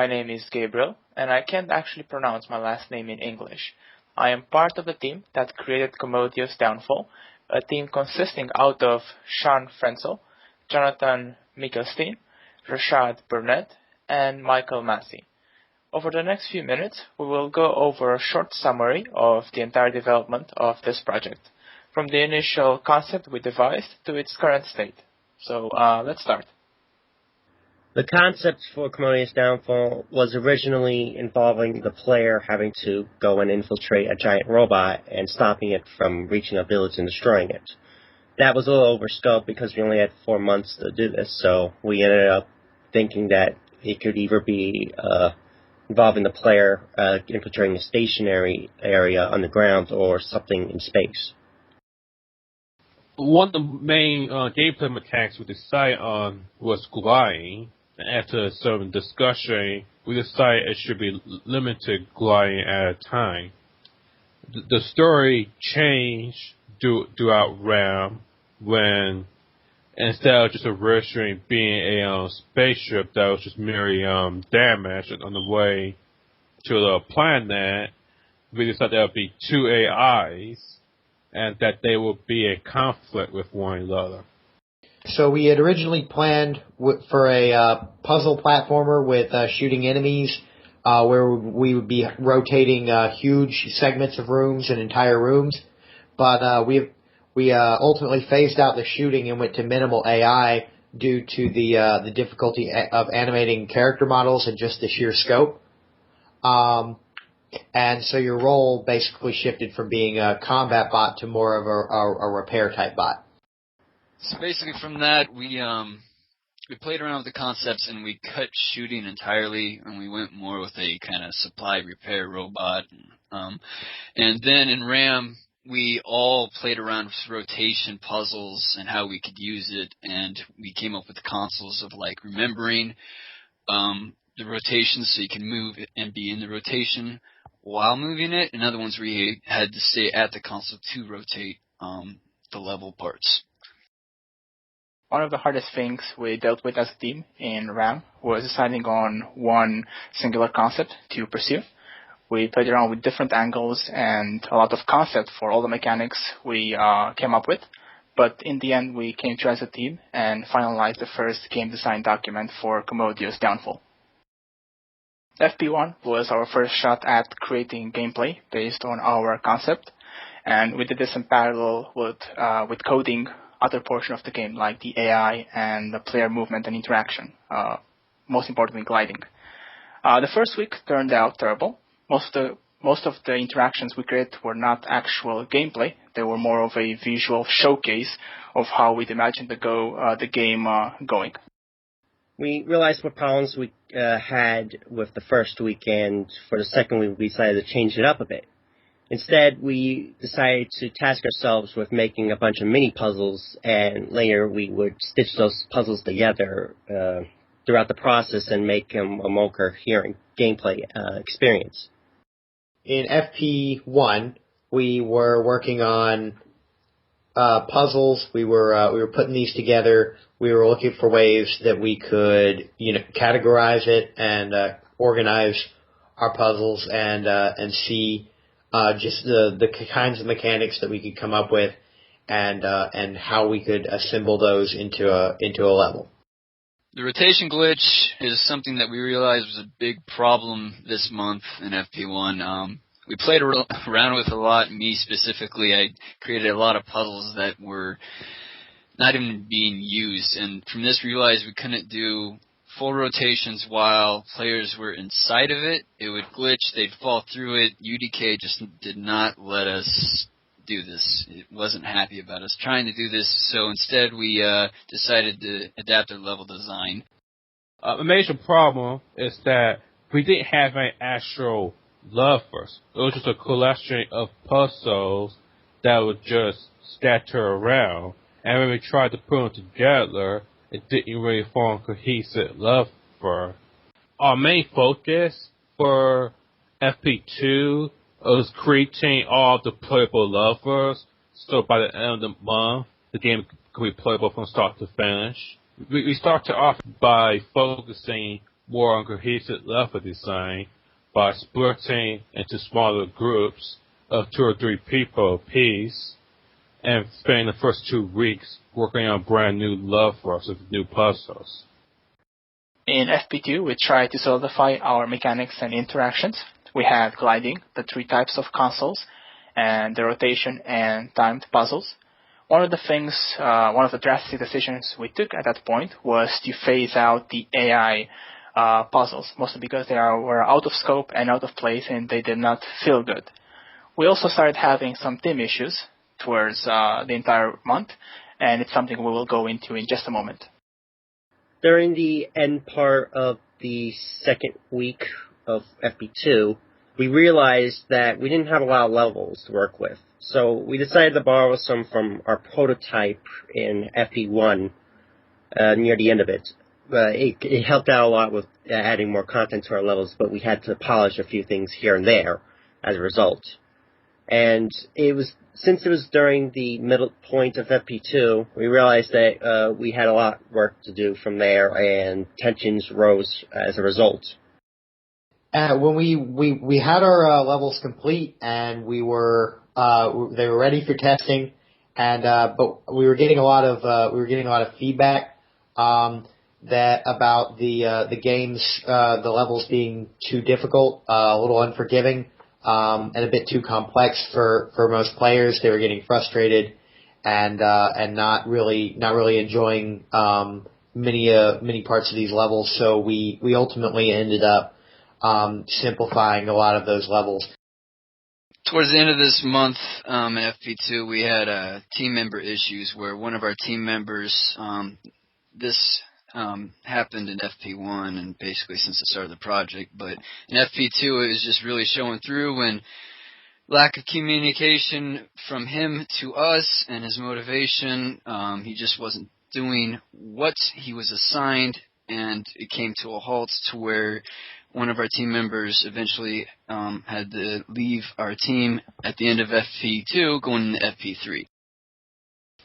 My name is Gabriel, and I can't actually pronounce my last name in English. I am part of the team that created Commodious Downfall, a team consisting out of Sean Frenzel, Jonathan Michelstein, Rashad Burnett, and Michael Massey. Over the next few minutes, we will go over a short summary of the entire development of this project, from the initial concept we devised to its current state. So let's start. The concept for Commodious Downfall was originally involving the player having to go and infiltrate a giant robot and stopping it from reaching a village and destroying it. That was a little over scope because we only had 4 months to do this, so we ended up thinking that it could either be involving the player infiltrating a stationary area underground or something in space. One of the main gameplay mechanics we decided on was gliding. After a certain discussion, we decided it should be limited gliding at a time. The story changed throughout RAM when, instead of just originally being a spaceship that was just merely damaged on the way to the planet, we decided there would be 2 AIs and that they would be in conflict with one another. So we had originally planned for a puzzle platformer with shooting enemies, where we would be rotating huge segments of rooms and entire rooms. But we ultimately phased out the shooting and went to minimal AI due to the difficulty of animating character models and just the sheer scope. And so your role basically shifted from being a combat bot to more of a repair type bot. So basically from that, we played around with the concepts and we cut shooting entirely, and we went more with a kind of supply repair robot. And then in RAM, we all played around with rotation puzzles and how we could use it, and we came up with the consoles of like remembering the rotations so you can move and be in the rotation while moving it, and other ones where you had to stay at the console to rotate the level parts. One of the hardest things we dealt with as a team in RAM was deciding on one singular concept to pursue. We played around with different angles and a lot of concept for all the mechanics we came up with, but in the end we came to as a team and finalized the first game design document for Commodious Downfall. FP1 was our first shot at creating gameplay based on our concept, and we did this in parallel with coding other portion of the game, like the AI and the player movement and interaction, most importantly gliding. The first week turned out terrible. Most of the interactions we created were not actual gameplay. They were more of a visual showcase of how we'd imagined the game going. We realized what problems we had with the first week, and for the second week we decided to change it up a bit. Instead, we decided to task ourselves with making a bunch of mini puzzles, and later we would stitch those puzzles together throughout the process and make them a more coherent gameplay experience. In FP1, we were working on puzzles. We were putting these together. We were looking for ways that we could, categorize it and organize our puzzles and see just the kinds of mechanics that we could come up with and how we could assemble those into a level. The rotation glitch is something that we realized was a big problem this month in FP1. We played around with a lot. Me specifically, I created a lot of puzzles that were not even being used, and from this we realized we couldn't do full rotations while players were inside of it. It would glitch, they'd fall through it. UDK just did not let us do this. It wasn't happy about us trying to do this, so instead we decided to adapt our level design. A major problem is that we didn't have any actual lovers. It was just a collection of puzzles that would just scatter around, and when we tried to put them together, it didn't really form a cohesive lover. Our main focus for FP2 was creating all the playable lovers, so by the end of the month, the game could be playable from start to finish. We started off by focusing more on cohesive level design by splitting into smaller groups of 2 or 3 people apiece and spending the first 2 weeks working on brand new levels with new puzzles. In FP2, we tried to solidify our mechanics and interactions. We had gliding, the 3 types of consoles, and the rotation and timed puzzles. One of the drastic decisions we took at that point was to phase out the AI puzzles, mostly because they were out of scope and out of place and they did not feel good. We also started having some team issues towards the entire month, and it's something we will go into in just a moment. During the end part of the second week of FP2, we realized that we didn't have a lot of levels to work with. So we decided to borrow some from our prototype in FP1 near the end of it. It helped out a lot with adding more content to our levels, but we had to polish a few things here and there as a result. And since it was during the middle point of FP2, we realized that we had a lot of work to do from there, and tensions rose as a result. When we had our levels complete, and they were ready for testing, and but we were getting a lot of feedback that about the games, the levels being too difficult, a little unforgiving, and a bit too complex for most players. They were getting frustrated and not really enjoying many parts of these levels. So we ultimately ended up simplifying a lot of those levels. Towards the end of this month in FP2, we had team member issues where one of our team members, this happened in FP1 and basically since the start of the project, but in FP2 it was just really showing through, and lack of communication from him to us and his motivation. He just wasn't doing what he was assigned, and it came to a halt to where one of our team members eventually had to leave our team at the end of FP2 going into FP3.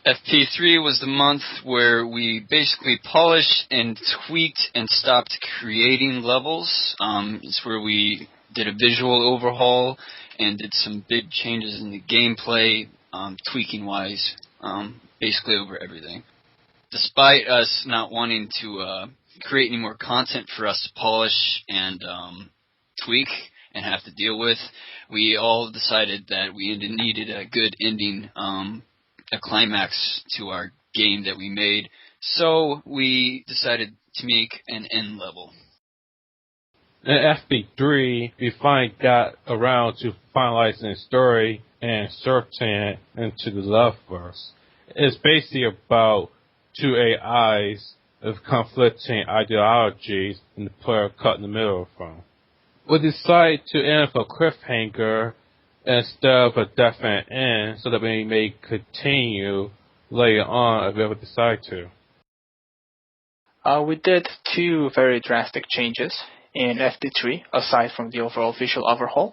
FP3 was the month where we basically polished and tweaked and stopped creating levels. It's where we did a visual overhaul and did some big changes in the gameplay, tweaking-wise, basically over everything. Despite us not wanting to create any more content for us to polish and tweak and have to deal with, we all decided that we needed a good ending, a climax to our game that we made, so we decided to make an end level. In FP3, we finally got around to finalizing the story and inserting it into the levels. It's basically about 2 AIs of conflicting ideologies and the player cut in the middle from. We decided to end with a cliffhanger instead of a definite end, so that we may continue later on if we ever decide to. We did 2 very drastic changes in FP3, aside from the overall visual overhaul.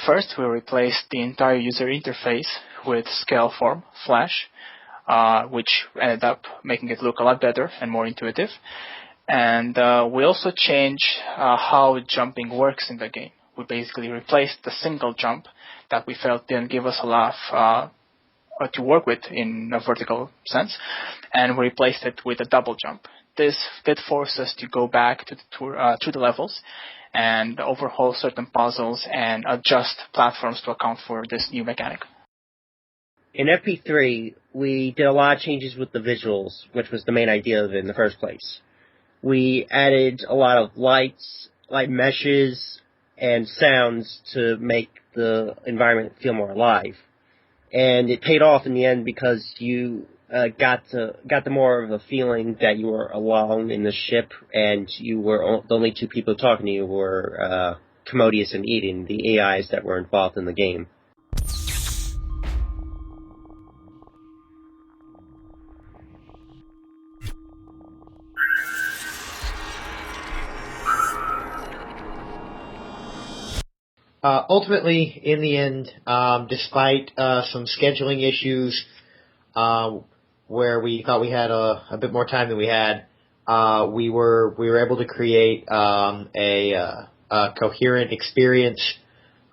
First, we replaced the entire user interface with Scaleform Flash, which ended up making it look a lot better and more intuitive. And we also changed how jumping works in the game. We basically replaced the single jump that we felt didn't give us a lot to work with in a vertical sense, and we replaced it with a double jump. This did force us to go back to the levels and overhaul certain puzzles and adjust platforms to account for this new mechanic. In FP3, we did a lot of changes with the visuals, which was the main idea of it in the first place. We added a lot of light meshes, and sounds to make the environment feel more alive. And it paid off in the end because you got the more of a feeling that you were alone in the ship, and you were the only 2 people talking to you were Commodious and Eden, the AIs that were involved in the game. Ultimately, in the end, despite some scheduling issues where we thought we had a bit more time than we had, we were able to create a coherent experience,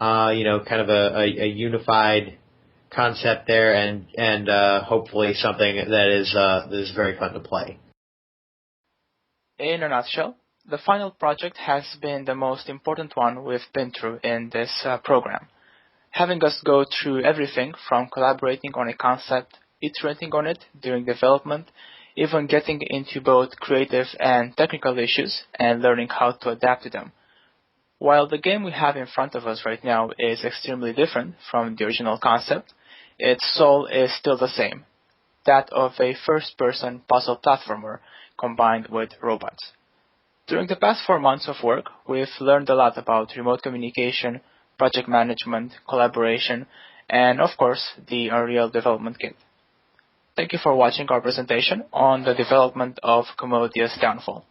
kind of a unified concept there, and hopefully something that is very fun to play. In a nutshell, the final project has been the most important one we've been through in this program, having us go through everything from collaborating on a concept, iterating on it during development, even getting into both creative and technical issues and learning how to adapt to them. While the game we have in front of us right now is extremely different from the original concept, its soul is still the same, that of a first-person puzzle platformer combined with robots. During the past 4 months of work, we've learned a lot about remote communication, project management, collaboration, and of course, the Unreal Development Kit. Thank you for watching our presentation on the development of Commodious Downfall.